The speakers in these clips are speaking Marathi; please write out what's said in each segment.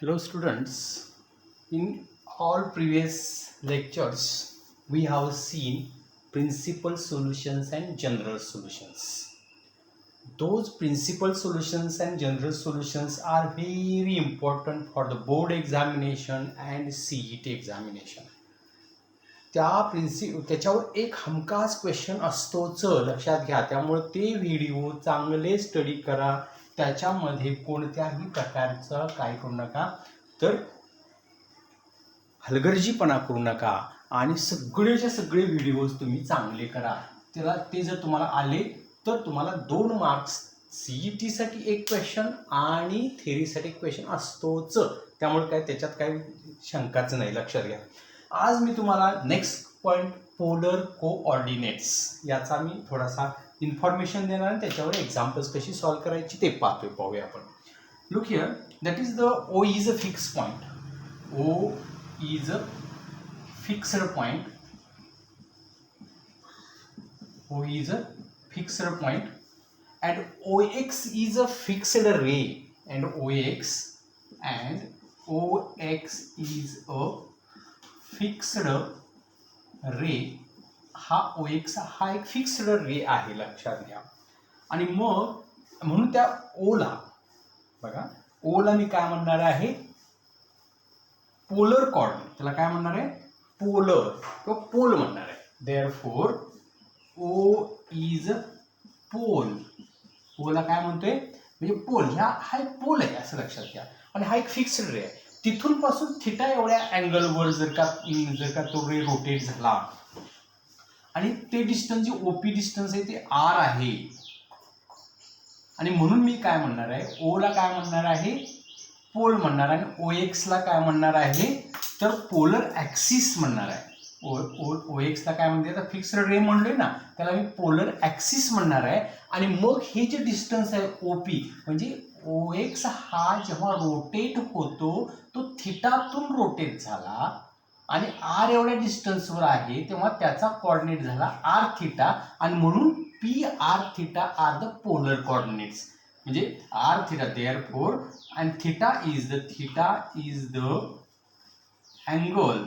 Hello students, in all previous lectures we have seen principal solutions and general solutions. Those principal solutions and general solutions are very important for the board examination and CET examination. त्याच्यावर एक हमखास क्वेश्चन असतोच लक्षात घ्या. त्यामुळे ते व्हिडिओ चांगले स्टडी करा. त्याच्यामध्ये कोणत्याही प्रकारचं काय करू नका, तर हलगर्जीपणा करू नका आणि सगळेच्या सगळे व्हिडिओज तुम्ही चांगले करा. ते जर तुम्हाला आले तर तुम्हाला 2 मार्क्स CETसाठी एक क्वेश्चन आणि थेअरीसाठी एक क्वेश्चन असतोच. त्यामुळे काय त्याच्यात काही शंकाच नाही, लक्षात घ्या. आज मी तुम्हाला नेक्स्ट पॉइंट पोलर कोऑर्डिनेट्स याचा मी थोडासा इन्फॉर्मेशन देणार आणि त्याच्यावर एक्झाम्पल्स कशी सॉल्व्ह करायची ते पाहूया आपण. Look here, that is the O is a fix point. O is a fixed point. O is a fixed point and OX is a fixed ray and OX is a fixed ray. हा OX हा एक फिक्स्ड रे आहे, लक्षात घ्या. आणि मग म्हणून त्या ओला बघा, ओला मी काय म्हणणार आहे, पोलर कॉर्डिनेट. त्याला काय म्हणणार आहे, पोलर किंवा पोल म्हणणार आहे. Therefore O is pole. ओला काय म्हणतोय म्हणजे पोल. हा एक पोल आहे असं लक्षात घ्या. आणि हा एक फिक्स्ड रे आहे. तिथून पासून थिटा एवढ्या अँगलवर जर का तो रे रोटेट झाला आणि ते डिस्टन्स जे OP डिस्टन्स आहे ते R आहे. आणि म्हणून मी काय म्हणणार आहे, ओला काय म्हणणार आहे, पोल म्हणणार आहे. आणि OX ला काय म्हणणार आहे, तर पोलर ऍक्सिस म्हणणार आहे. OX ला काय म्हणते, तर फिक्स्ड रे म्हणलोय ना, त्याला मी पोलर ऍक्सिस म्हणणार आहे. आणि मग हे जे डिस्टन्स आहे OP म्हणजे OX हा जेव्हा रोटेट होतो तो थिटातून रोटेट झाला आणि R एवढ्या डिस्टन्सवर आहे तेव्हा त्याचा कोऑर्डिनेट झाला R थिटा. आणि म्हणून PR theta are the polar coordinates. म्हणजे R theta therefore and theta is the angle.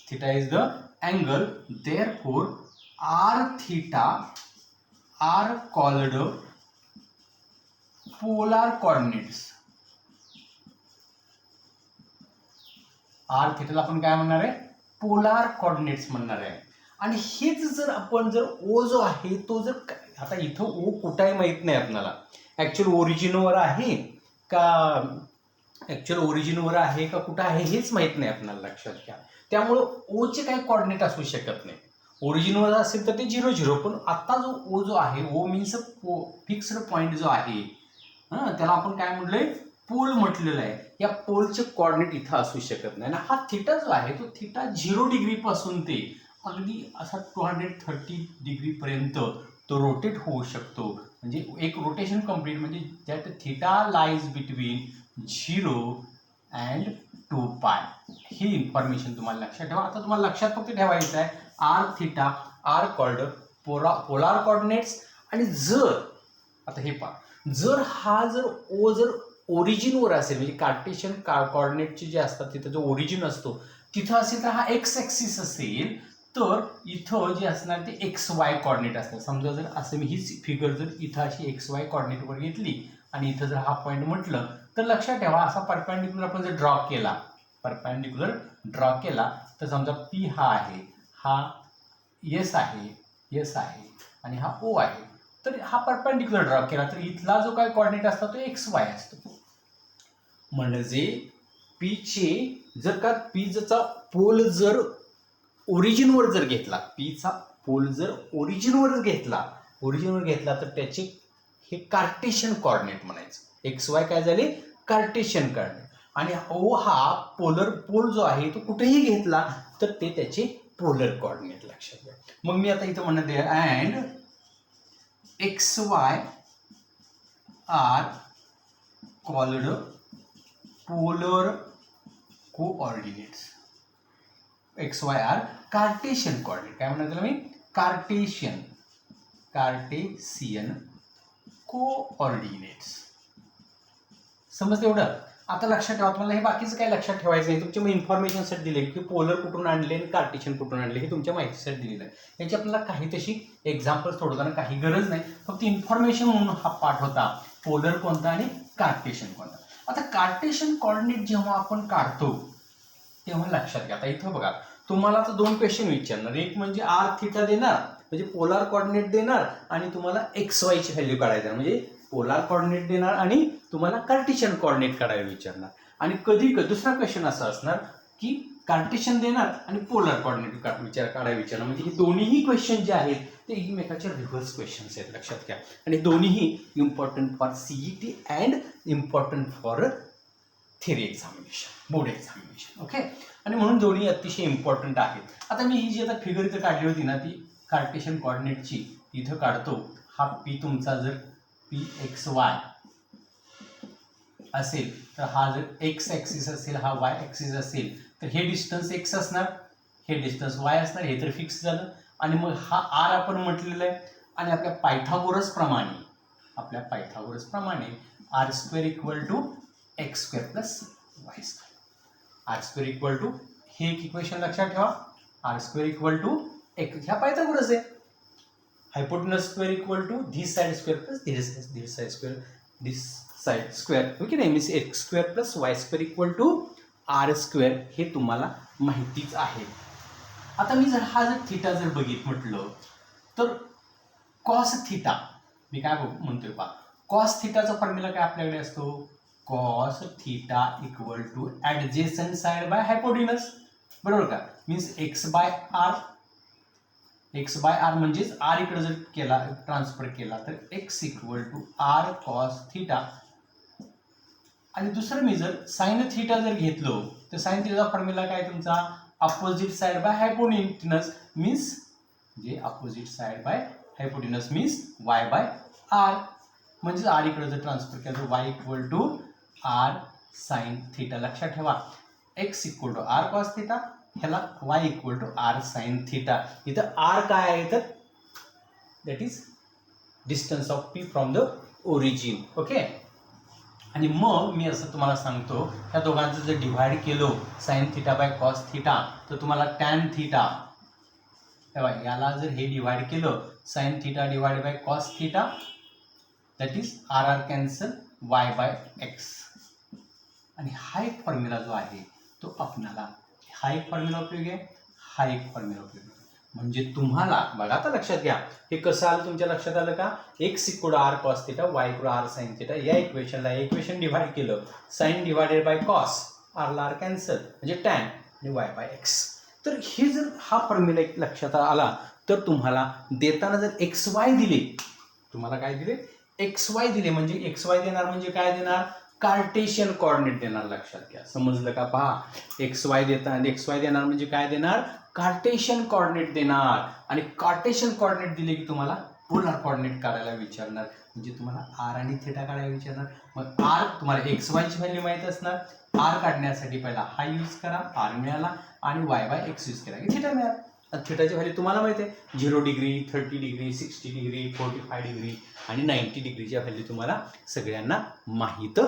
Theta is the angle. Therefore R theta are called polar coordinates. R theta ला आपण काय म्हणणार आहे, पोलार कोऑर्डिनेट्स म्हणणार आहे. आणि हेच जर आपण O जो आहे तो जर आता इथं O कुठे आहे माहित नाही आपल्याला, ऍक्च्युअल ओरिजिनवर आहे का कुठं आहे हेच माहित नाही आपल्याला, लक्षात घ्या. त्यामुळे O चे काही कोऑर्डिनेट असू शकत नाही. ओरिजिनवर असेल तर ते 0 0, पण आता जो O जो आहे, O मीन्स फिक्स्ड पॉइंट जो आहे, त्याला आपण काय म्हटलंय, पोल म्हटलेलं आहे. या पोलचे कोऑर्डिनेट इथं असू शकत नाही. हा थिटा जो आहे तो थिटा 0 डिग्री पासून ते अगदी असा 230 डिग्री पर्यंत तो रोटेट होऊ शकतो. म्हणजे एक रोटेशन कंप्लीट म्हणजे that theta lies between 0 and 2π. ही इन्फॉर्मेशन तुम्हाला लक्षात ठेवा. आता तुम्हाला लक्षात फक्त ठेवायचं आहे R theta are called polar coordinates. आणि जर आता हे पहा, जर O जर ओरिजिनवर असेल म्हणजे कार्टेशियन कोऑर्डिनेटचे जे असतात तिथं जो ओरिजिन असतो तिथं असेल तर हा X ऍक्सिस असेल, तर इथं जे असणार ते XY कोऑर्डिनेट असतात. समजा जर असं मी ही फिगर जर इथं अशी XY कोऑर्डिनेटवर घेतली आणि इथं जर हा पॉईंट म्हटलं तर लक्षात ठेवा असा परपेंडिक्युलर आपण जर ड्रॉ केला तर समजा P हा आहे, हा S आहे आणि हा O आहे. तर हा परपेंडिक्युलर ड्रॉ केला तर इथला जो काय कोऑर्डिनेट असतो तो XY असतो. म्हणजे P चे जर का Pचा पोल जर ओरिजिनवर जर घेतला, Pचा पोल जर ओरिजिनवर घेतला तर त्याचे हे कार्टेशियन कोऑर्डिनेट म्हणायचं. XY काय झाले, कार्टेशियन कोऑर्डिनेट. आणि O हा पोल जो आहे तो कुठेही घेतला तर ते त्याचे पोलर कोऑर्डिनेट, लक्षात घ्या. मग मी आता इथं म्हणत आहे and XY are called polar coordinates. XY are Cartesian coordinate. काय म्हणणार त्याला मी, कार्टेशियन कोऑर्डिनेट्स. समजते एवढं. आता लक्षात ठेवा, तुम्हाला हे बाकीचं काही लक्षात ठेवायचं नाही. तुमच्या इन्फॉर्मेशनसाठी दिले की पोलर कुठून आणले आणि कार्टेशियन कुठून आणले हे तुमच्या माहितीसाठी दिलेलं आहे. याची आपल्याला काही तशी एक्झाम्पल सोडवताना काही गरज नाही, फक्त इन्फॉर्मेशन म्हणून हा पाठ होता, पोलर कोणता आणि कार्टेशियन कोणता. आता कार्टेशियन कॉर्डिनेट जेव्हा आपण काढतो तेव्हा लक्षात घ्या. आता इथं बघा, तुम्हाला आता दोन क्वेश्चन विचारणार, एक म्हणजे आर थिटा देणार म्हणजे पोलार कॉर्डिनेट देणार आणि तुम्हाला एक्स वाय ची व्हॅल्यू काढायची, म्हणजे पोलार कॉर्डिनेट देणार आणि तुम्हाला कार्टेशियन कॉर्डिनेट काढायला विचारणार. आणि कधी दुसरा क्वेश्चन असा असणार की कार्टेशियन देणार आणि पोलार कॉर्डिनेट काढायला विचारणार. म्हणजे हे दोन्हीही क्वेश्चन जे आहेत ते एकमेकाचे रिव्हर्स क्वेश्चन्स आहेत, लक्षात घ्या. आणि दोन्हीही important for CET and important for theory examination, board examination. Okay, आणि म्हणून दोन्ही अतिशय इम्पॉर्टंट आहेत. आता मी ही जी आता फिगर इथं काढली होती ना, ती कार्टेशियन कॉर्डिनेटची इथं काढतो. हा पी तुमचा जर पी एक्स वाय असेल तर हा जर एक्स ॲक्सिस असेल, हा वाय ॲक्सिस असेल, तर हे डिस्टन्स एक्स असणार, हे डिस्टन्स वाय असणार, हे तर फिक्स झालं. आणि मग हा आर आपण म्हटलेलं आहे. आणि आपल्या पायथागोरस प्रमाणे R square equal to X square plus Y square. R square equal to, हे एक इक्वेशन लक्षात ठेवा, R square equal to X, ह्या पायथागोरस आहे. Hypotenuse square equal to this side square plus this side square. Okay नाही, means X square plus Y square equal to R square, हे तुम्हाला माहितीच आहे. आता मी जर हा जर थिटा जर म्हटलं तर कॉस थिटा, मी काय म्हणतोय पहा, कॉस थिटाचा फॉर्म्युला काय आपल्याकडे असतो, cos theta equal to adjacent side by hypotenuse, बरोबर का. मीन्स एक्स बाय आर म्हणजेच आर इकडे जर केला, ट्रान्सफर केला तर X equal to R cos theta. आणि दुसरं मी जर साइन थिटा जर घेतलो तर साइन थिटाचा फॉर्म्युला काय तुमचा, opposite side by hypotenuse, means जे opposite side by hypotenuse means Y by R. म्हणजे आर इकडे जर ट्रान्सफर केला तर Y equal to R sine theta. लक्षात ठेवा, X equal to R cos theta, ह्याला Y equal to R sine theta. इथं आर काय आहे तर that is distance of P from the origin. Okay, आणि मग मी असं तुम्हाला सांगतो, त्या दोघांचं जर डिव्हाइड केलं sine theta by cos theta तर तुम्हाला टॅन थिटा, तेव्हा याला जर हे डिव्हाइड केलं sine theta divide by cos theta, that is R R cancel, y by x. आणि हा एक फॉर्म्युला जो आहे तो आपणाला, हा एक फॉर्म्युला उपयोगी आहे, हा एक फॉर्म्युला उपयोगी आहे. म्हणजे तुम्हाला बघा, आता लक्षात घ्या, हे कसं आलं तुमच्या लक्षात आलं का, x equal R cos theta, y equal R sine theta. या इक्वेशन डिव्हाइड केलं, साइन डिवायडेड बाय कॉस, आरला आर कॅन्सल म्हणजे टॅन आणि वाय बाय एक्स. तर हे जर हा फॉर्म्युला एक लक्षात आला तर तुम्हाला देताना जर एक्स वाय दिले, तुम्हाला काय दिले, एक्स वाय दिले, म्हणजे एक्स वाय देणार म्हणजे काय देणार, कार्टेशियन कॉर्डिनेट देणार. लक्षात घ्या, समजलं का, पहा, एक्स वाय देणार म्हणजे काय देणार, कार्टेशियन कॉर्डिनेट देणार. आणि कार्टेशियन कॉर्डिनेट दिले की तुम्हाला पोलर कॉर्डिनेट काढायला विचारणार, म्हणजे तुम्हाला आर आणि थिटा काढायला विचारणार. मग आर तुम्हाला एक्स वायची व्हॅल्यू माहीत असणार, आर काढण्यासाठी पहिला हा यूज करा, आर मिळाला, आणि वाय बाय एक्स यूज केला की थिटा मिळाला. थिटाची व्हॅल्यू तुम्हाला माहिती आहे, 0 डिग्री, 30 डिग्री, 60 डिग्री, 45 डिग्री आणि 90 डिग्रीच्या व्हॅल्यू तुम्हाला सगळ्यांना माहीत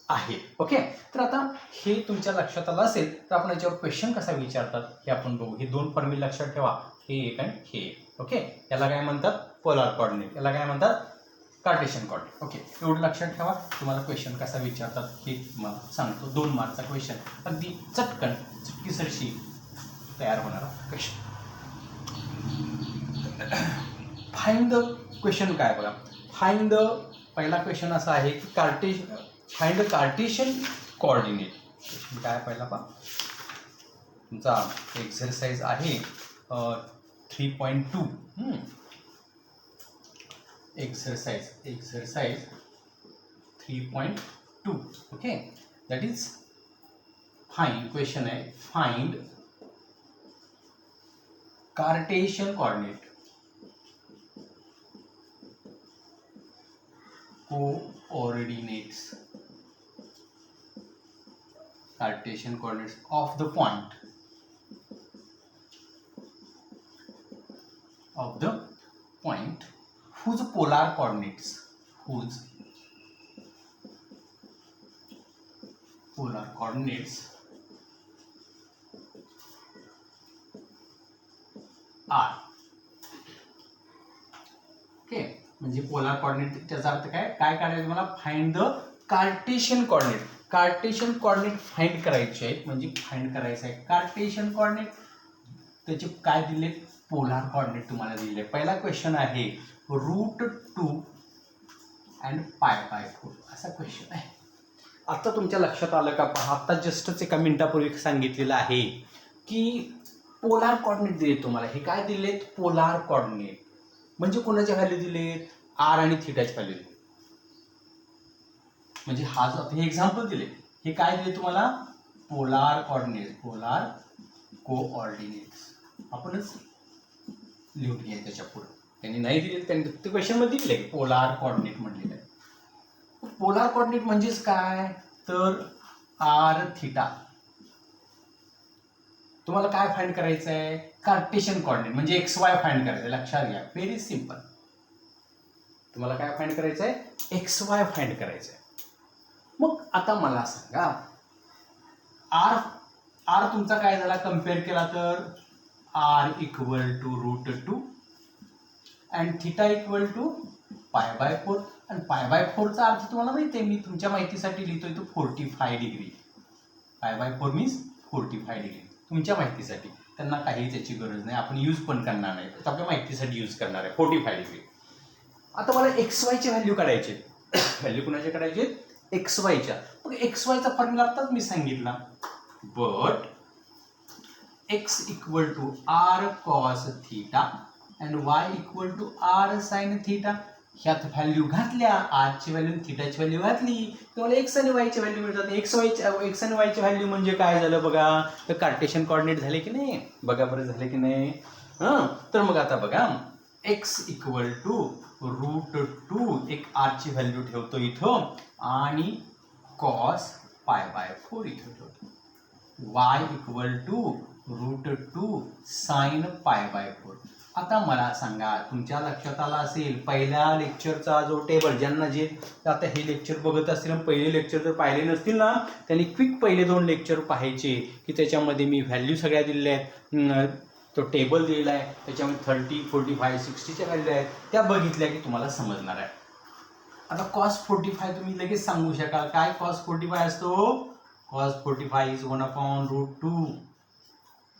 आहे. ओके, तर आता हे तुमच्या लक्षात आलं असेल तर आपण याच्यावर क्वेश्चन कसा विचारतात हे आपण बघू. हे दोन फॉर्म्युला लक्षात ठेवा, हे एक आणि हे एक. ओके, याला काय म्हणतात, पोलार कॉर्डिनेट, याला काय म्हणतात, कार्टेशियन कॉर्डिनेट. ओके, एवढं लक्षात ठेवा. तुम्हाला क्वेश्चन कसा विचारतात हे मला सांगतो. 2 मार्कचा क्वेश्चन, अगदी चटकीसरशी तयार होणारा क्वेश्चन. फाइंड द क्वेश्चन काय बघा, फाइंड द, पहिला क्वेश्चन असा आहे की find the Cartesian coordinate. Question काय पहिला पहा, तुमचा एक्सरसाइज आहे 3.2. Exercise 3.2. Okay, that is find, question आहे find Cartesian coordinate, coordinates, Cartesian coordinates of the point whose polar coordinates, whose polar coordinates are. Okay, म्हणजे पोलार कॉर्डिनेट त्याचा अर्थ काय काय काढायचं मला, find the Cartesian coordinate. Cartesian coordinate find करायचे आहेत, म्हणजे फाइंड करायचं आहे कार्टेशियन कॉर्डिनेट. त्याचे काय दिले, पोलार कॉर्डिनेट तुम्हाला दिले. पहिला क्वेश्चन आहे √2 अँड π/4 असा क्वेश्चन आहे. आता तुमच्या लक्षात आलं का, पहा आता जस्टच एका मिनिटापूर्वी सांगितलेलं आहे की पोलार कॉर्डिनेट दिले तुम्हाला. हे काय दिलेत, पोलार कॉर्डिनेट. म्हणजे कोणाचे व्हॅल्यू दिलेत, आर आणि थिटाचे व्हॅल्यू दिले. म्हणजे हा जो हे एक्झाम्पल दिले, हे काय दिले तुम्हाला, पोलार कॉर्डिनेट, पोलार कोऑर्डिनेट्स. आपणच लिहून घ्या त्याच्या पुढे. त्यांनी नाही दिले, त्यांनी ते क्वेश्चन मध्ये दिले पोलार कॉर्डिनेट म्हणलेलं आहे. पोलार कॉर्डिनेट म्हणजेच काय, तर आर थिटा. तुम्हाला काय फाइंड करायचं आहे, कार्टेशियन कॉर्डिनेट म्हणजे एक्स वाय फाइंड करायचं. लक्षात घ्या, व्हेरी सिंपल. तुम्हाला काय फाइंड करायचं आहे, एक्स वाय फाइंड करायचं आहे. मग आता मला सांगा, आर तुमचा काय झाला, कम्पेअर केला तर R equal to √2 and theta equal to π/4. आणि π/4चा अर्थ तुम्हाला माहिती आहे, मी तुमच्या माहितीसाठी लिहितोय तो 45 डिग्री. π/4 means 45 degree. तुमच्या माहितीसाठी, त्यांना काही त्याची गरज नाही, आपण यूज पण करणार नाही, तर आपल्या माहितीसाठी यूज करणार आहे 45 डिग्री. आता मला एक्स वायचे व्हॅल्यू काढायचे. व्हॅल्यू कुणाचे काढायचे, एक्स वायच्या. मग एक्स वायचा फॉर्म्युला आताच मी सांगितला, but x equal to R cos theta and y equal to R sine theta. ह्यात व्हॅल्यू घातल्या, आरची व्हॅल्यू थिटाची व्हॅल्यू घातली, तुम्हाला एक्स आणि वायची व्हॅल्यू मिळतात. एक्स आणि वायची व्हॅल्यू म्हणजे काय झालं बघा, तर कार्टेशियन कॉर्डिनेट झाले की नाही, बघा बरं झाले की नाही. तर मग आता बघा, एक्स इक्वल टू √2, एक आरची व्हॅल्यू ठेवतो इथं आणि कॉस π/4 इथं ठेवतो. Y equal to √2 sine π/4. आता मला सांगा, तुमच्या लक्षात आला असेल पहिल्या लेक्चरचा जो टेबल, ज्यांना जे आता हे लेक्चर बघत असतील, पहिले लेक्चर जर पाहिले नसतील ना, त्यांनी क्विक पहिले 2 लेक्चर पाहायचे की त्याच्यामध्ये मी व्हॅल्यू सगळ्या दिलेल्या आहेत, तो टेबल दिलेला आहे, त्याच्यामध्ये 30, 45, 60च्या व्हॅल्यू आहेत, त्या बघितल्या की तुम्हाला समजणार आहे. आता cos 45 तुम्ही लगेच सांगू शकाल, काय cos 45 असतो, cos 45 is 1/√2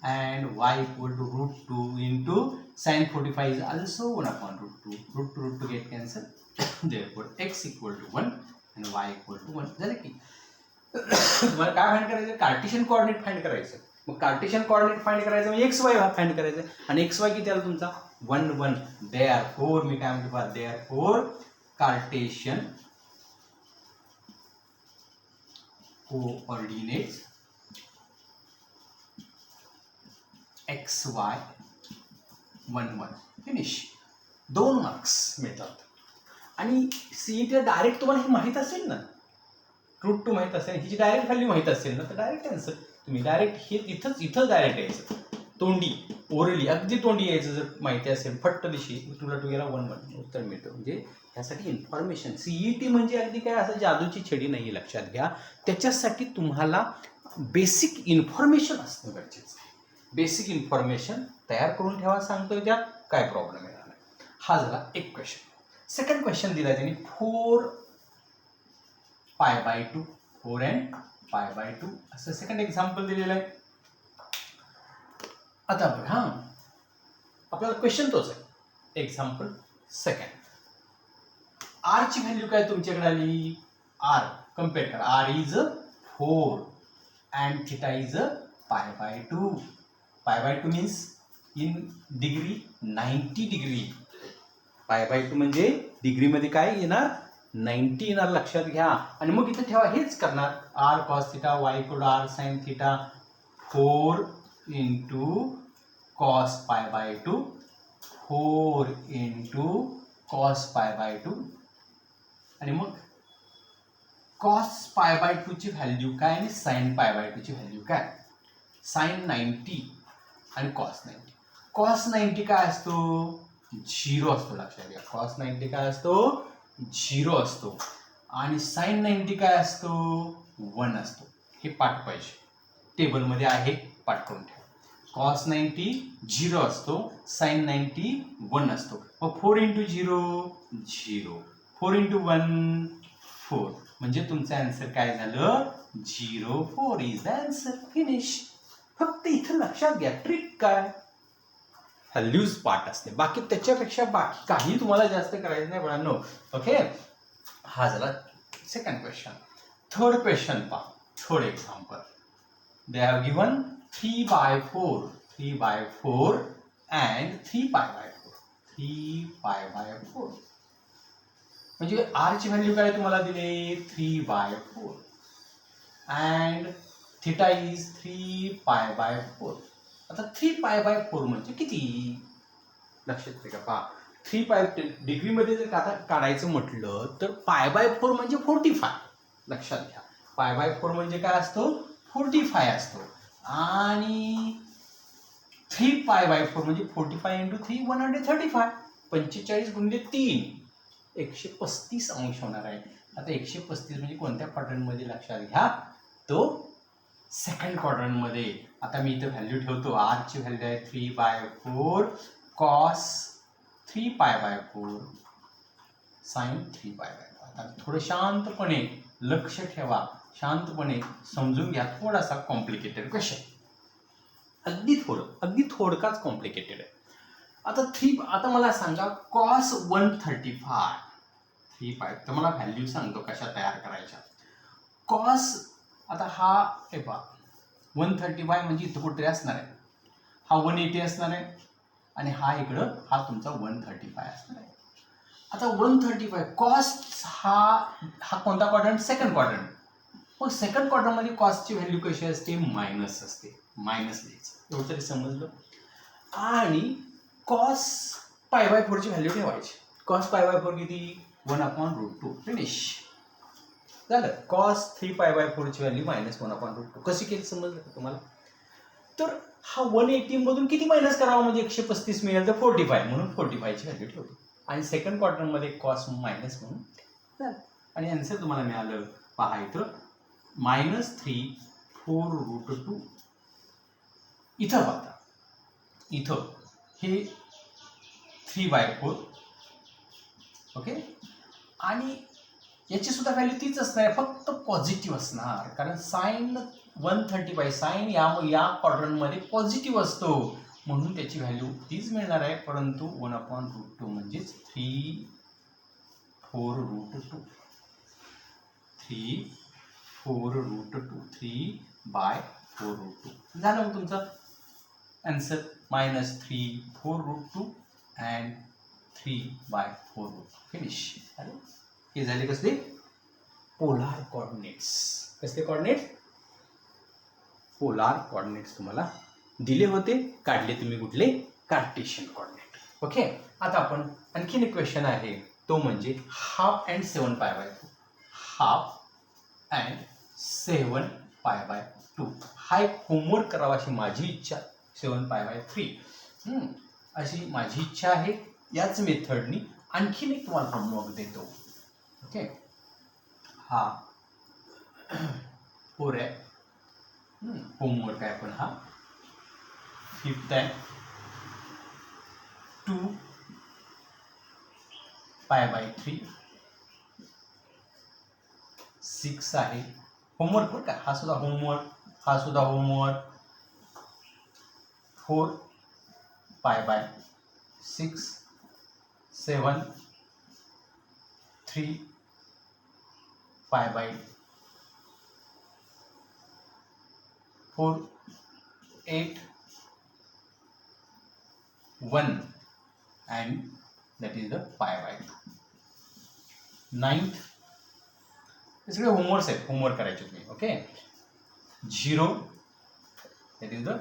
and y equal to √2 into sin 45 is also 1/√2. √2 get cancelled. Therefore x equal to 1 and y equal to 1. झालं की तुम्हाला काय फाइंड करायचं, कार्टेशियन कोऑर्डिनेट फाइंड करायचं. मग कार्टेशियन कोऑर्डिनेट फाइंड करायचं म्हणजे एक्स वाय फाइंड करायचं, आणि एक्स वाय किती आला तुमचा 1 1. देअरफॉर मी काय म्हणतो पहा, therefore Cartesian coordinates x Y 1 1. Finish. 2 marks मिळतात. आणि सीईटी डायरेक्ट तुम्हाला हे माहीत असेल ना, √2 माहीत असेल, हिची डायरेक्ट व्हॅल्यू माहीत असेल ना, तर डायरेक्ट आन्सर तुम्ही डायरेक्ट हे इथंच डायरेक्ट यायचं, तोंडी ओरली अगदी तोंडी यायचं. जर माहिती असेल फट्ट दिशी तुला टुगेला 1 1 उत्तर मिळतं. म्हणजे ह्यासाठी इन्फॉर्मेशन, सीईटी म्हणजे अगदी काय असं जादूची छडी नाही, लक्षात घ्या. त्याच्यासाठी तुम्हाला बेसिक इन्फॉर्मेशन असणं गरजेचं आहे. बेसिक इन्फॉर्मेशन तयार करून ठेवा, सांगतोय त्यात काय प्रॉब्लेम येणार नाही. हा झाला एक क्वेश्चन. सेकंड क्वेश्चन दिला त्यांनी 4 π/2, 4 and π/2 असं सेकंड एक्झाम्पल दिलेलं आहे. आता बघा, आपल्याला क्वेश्चन तोच आहे. एक्झाम्पल सेकंड, आर ची व्हॅल्यू काय तुमच्याकडे आली, आर कम्पेअर करा, R is 4 and theta is π/2. π/2 means in degree 90 degree. π/2 म्हणजे डिग्रीमध्ये काय येणार, 90 येणार, लक्षात घ्या. आणि मग इथे ठेवा, हेच करणार, r cos theta y equal to R sine theta 4 into cos π/2, 4 into cos π/2. आणि मग कॉस π/2 ची व्हॅल्यू काय आणि साइन π/2 ची व्हॅल्यू काय. साइन 90 आणि कॉस 90. कॉस 90 काय असतो, 0 असतो, लक्षात घ्या. कॉस 90 काय असतो, 0 असतो. आणि साइन 90 काय असतो, 1 असतो. हे पाठ पाहिजे, टेबलमध्ये आहे, पाठ करून ठेवा. कॉस 90 0 असतो, साइन 90 1 असतो. मग 4 × 0 0, 4 × 1 4, म्हणजे तुमचं आन्सर काय झालं 0 4 इज द आन्सर. फिनिश. फक्त इथं लक्षात घ्या ट्रिक काय, व्हॅल्यूज पार्ट असते, बाकी त्याच्यापेक्षा बाकी काही तुम्हाला जास्त करायचं नाही मुलांनो. ओके, हा झाला सेकंड क्वेश्चन. थर्ड क्वेश्चन पहा, third example. They have given 3/4 3/4 and 3π/4 3π/4. म्हणजे r ची व्हॅल्यू काय तुम्हाला दिले 3/4 अँड थिटा इज 3π/4. आता 3π/4 म्हणजे किती लक्षात येते का पहा. 3π डिग्रीमध्ये जर काढायचं म्हटलं तर π/4 म्हणजे 45. लक्षात घ्या, π/4 म्हणजे काय असतो 45 असतो, आणि 3π/4 म्हणजे 45 × 3 135. 45 × 3 135 अंश होणार आहे. आता 135 म्हणजे कोणत्या क्वाड्रंटमध्ये लक्षात घ्या, तो सेकंड क्वाड्रंटमध्ये. आता मी इथं व्हॅल्यू ठेवतो, r ची व्हॅल्यू आहे 3/4 cos 3π/4 sin 3π/4. आता थोडं शांतपणे लक्ष ठेवा, शांतपणे समजून घ्या. थोडासा कॉम्प्लिकेटेड क्वेश्चन, अगदी थोडकाच कॉम्प्लिकेटेड आहे. आता मला सांगा cos 135 3π, तर मला व्हॅल्यू सांगतो कशा तयार करायच्या. cos, आता हा हे पहा 135 म्हणजे इथं कुठे असणार आहे, हा 180 असणार आहे, आणि हा इकडं हा तुमचा 135 असणार आहे. आता 135 कॉस हा कोणता क्वाड्रंट, सेकंड क्वाड्रंट. मग सेकंड क्वाड्रंटमध्ये कॉसची व्हॅल्यू कशी असते, मायनस असते, मायनस लिहायचं, एवढं तरी समजलं. आणि cos π/4 ची व्हॅल्यू ठेवायची. cos π/4 किती 1/√2. फिनिश झालं. cos 3π/4 ची व्हॅल्यू -1/√2. कशी केली समजलं का तुम्हाला. तर हा 180 मधून किती मायनस करावा म्हणजे 135 मिळेल, तर 45, म्हणून 45 ची व्हॅल्यू ठेवतो, आणि सेकंड क्वाड्रंटमध्ये कॉस मायनस म्हणून झालं, आणि आन्सर तुम्हाला मिळालं. पहा इथं -3 4√2. इथं बघा, इथं हे 3/4. ओके, आणि याची सुद्धा व्हॅल्यू तीच असणार, फक्त पॉझिटिव्ह असणार, कारण साइन 135 साइन या क्वाड्रंटमध्ये पॉझिटिव्ह असतो, म्हणून त्याची व्हॅल्यू तीच मिळणार आहे, परंतु 1/√2 म्हणजेच 3/4√2 3/4√2 झालं. मग तुमचं आन्सर -3 4√2 अँड 3/4√2. फिनिश. हे झाले कसले पोलार कॉर्डिनेट्स. कसले कॉर्डिनेट्स, पोलार कॉर्डिनेट्स तुम्हाला दिले होते, काढले तुम्ही कुठले, कार्टेशियन कॉर्डिनेट. ओके, आता आपण आणखीन एक क्वेश्चन आहे, तो म्हणजे 1/2 अँड 7π/2. 1/2 अँड 7π/2 हा एक होमवर्क करावा अशी माझी इच्छा. 7π/3 अशी माझी इच्छा आहे. याच मेथडनी आणखीन एक तुम्हाला होमवर्क देतो. ओके, हा 4 आहे, होमवर्क आहे, पण हा 5th आहे. 2π/3 6 आहे. होमवर्क बरं का, हा सुद्धा होमवर्क, हा सुद्धा homework. 4π/6 7 3π/4 8 1 and that is the π/2. 9th हे सगळे होमवर्क्स आहेत, होमवर्क करायचे तुम्ही. Okay, 0 that is the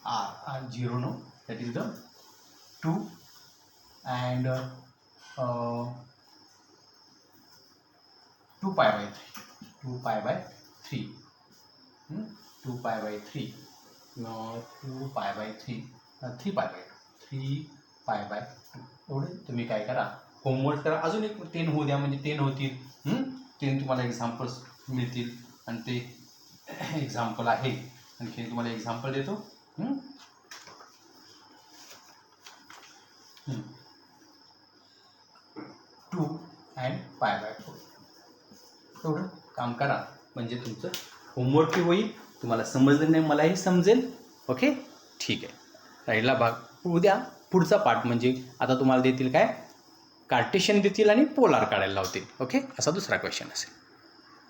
r 0 no that is the 2 and 2π/3 2π/3 2π/3 2π/3 3π/2 3π/2. एवढे तुम्ही काय करा, होमवर्क करा. अजून एक 10 होऊ द्या, म्हणजे 10 होतील. 10 तुम्हाला एक्झाम्पल्स मिळतील, आणि ते एक्झाम्पल आहे, आणखी तुम्हाला एक्झाम्पल देतो. 2 and π/4 एवढं काम करा म्हणजे तुमचं होमवर्कही होईल, तुम्हाला समजलं नाही मलाही समजेल. ओके, ठीक आहे. राहिला भाग उद्या पुढचा पार्ट म्हणजे आता तुम्हाला देतील काय, कार्टेशियन देतील आणि पोलार काढायला लावतील. ओके, असा दुसरा क्वेश्चन असेल.